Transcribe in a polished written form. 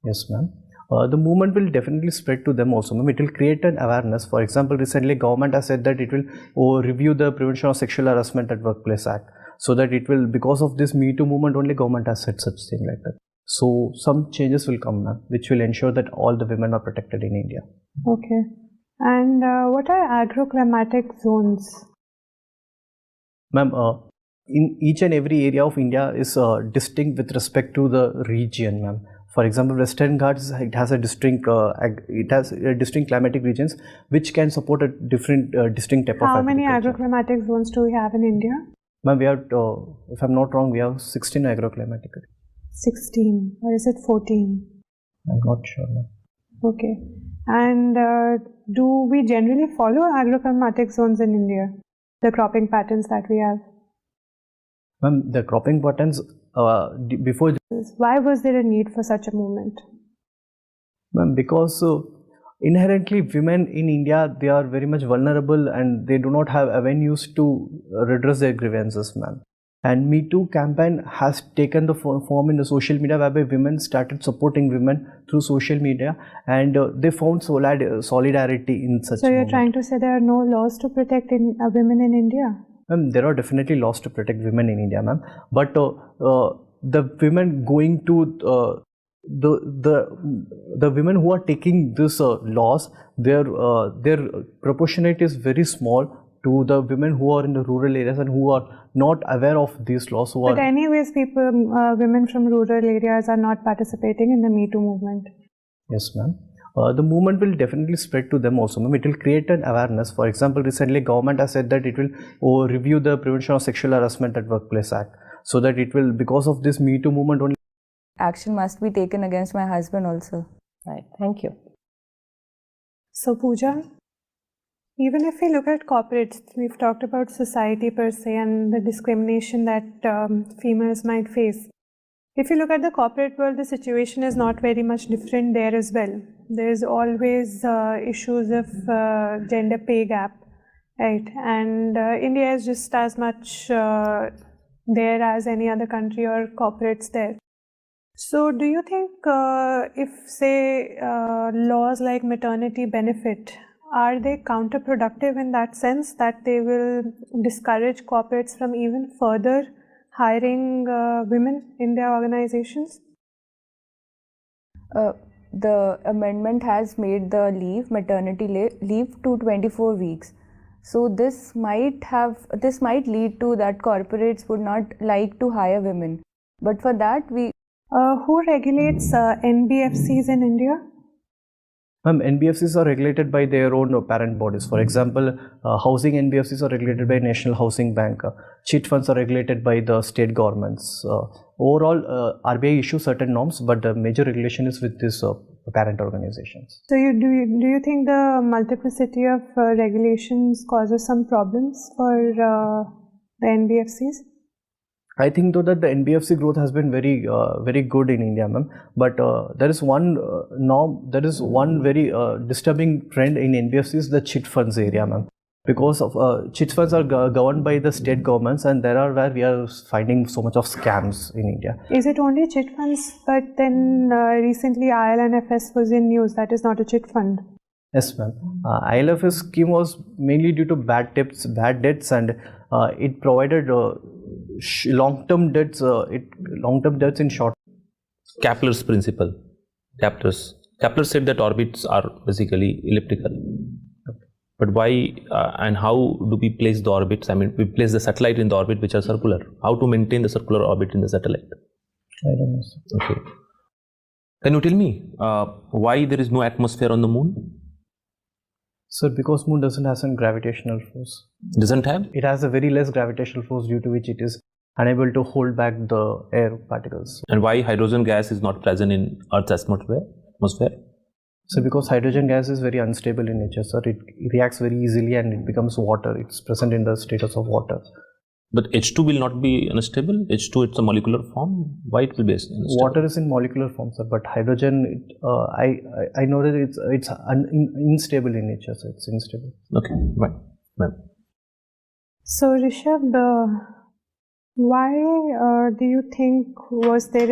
Yes, ma'am. The movement will definitely spread to them also, ma'am. It will create an awareness. For example, recently government has said that it will review the Prevention of Sexual Harassment at Workplace Act, so that it will, because of this Me Too movement only, government has said such thing like that. So some changes will come, ma'am, which will ensure that all the women are protected in India. Okay. And what are agroclimatic zones? Ma'am, in each and every area of India is distinct with respect to the region, ma'am. For example, Western Ghats, it has a distinct climatic regions which can support a different distinct type of How many agriculture. agroclimatic zones do we have in India? Ma'am, we have, if I'm not wrong, we have 16 agroclimatic. 16, or is it 14? I'm not sure, ma'am. Okay. And do we generally follow agroclimatic zones in India? The cropping patterns that we have? Ma'am, the cropping patterns before. Why was there a need for such a movement? Ma'am, because inherently women in India, they are very much vulnerable and they do not have avenues to redress their grievances, ma'am. And Me Too campaign has taken the form in the social media, whereby women started supporting women through social media, and they found solidarity in such. So you're trying to say there are no laws to protect women in India? Ma'am, there are definitely laws to protect women in India, ma'am. But the women going to the women who are taking this laws, their proportionate is very small to the women who are in the rural areas and who are not aware of these laws. But anyways, women from rural areas are not participating in the Me Too movement. Yes, ma'am. The movement will definitely spread to them also, ma'am. It will create an awareness. For example, recently government has said that it will review the Prevention of Sexual Harassment at Workplace Act, so that it will, because of this Me Too movement only. Action must be taken against my husband also. Right. Thank you. So Pooja, even if we look at corporates, we've talked about society per se and the discrimination that females might face. If you look at the corporate world, the situation is not very much different there as well. There's always issues of gender pay gap, right? And India is just as much there as any other country or corporates there. So do you think if, say, laws like maternity benefit, are they counterproductive in that sense, that they will discourage corporates from even further hiring women in their organizations? The amendment has made the maternity leave to 24 weeks. So this might lead to that corporates would not like to hire women. But for that who regulates NBFCs in India? NBFCs are regulated by their own parent bodies. For example, housing NBFCs are regulated by National Housing Bank. Chit funds are regulated by the state governments. Overall, RBI issues certain norms, but the major regulation is with these parent organizations. So do you think the multiplicity of regulations causes some problems for the NBFCs? I think though that the NBFC growth has been very good in India, ma'am. But there is one very disturbing trend in NBFCs, the chit funds area, ma'am. Because of chit funds are governed by the state governments, and there are where we are finding so much of scams in India. Is it only chit funds? But then recently ILNFS was in news. That is not a chit fund. Yes, ma'am. ILFS scheme was mainly due to bad debts, and it provided long-term debts in short. Kepler's principle. Kepler said that orbits are basically elliptical. But why and how do we place the orbits? I mean, we place the satellite in the orbit which are circular. How to maintain the circular orbit in the satellite? I don't know, sir. Okay. Can you tell me why there is no atmosphere on the moon? Sir, because moon doesn't have some gravitational force. Doesn't have? It has a very less gravitational force, due to which it is unable to hold back the air particles. And why hydrogen gas is not present in Earth's atmosphere? So because hydrogen gas is very unstable in nature, sir. It reacts very easily and it becomes water. It's present in the status of water. But H2 will not be unstable? H2, it's a molecular form. Why it will be unstable? Water is in molecular form, sir. But hydrogen, I know that it's unstable in nature, so it's unstable. Okay, right. So Rishab, why do you think was there a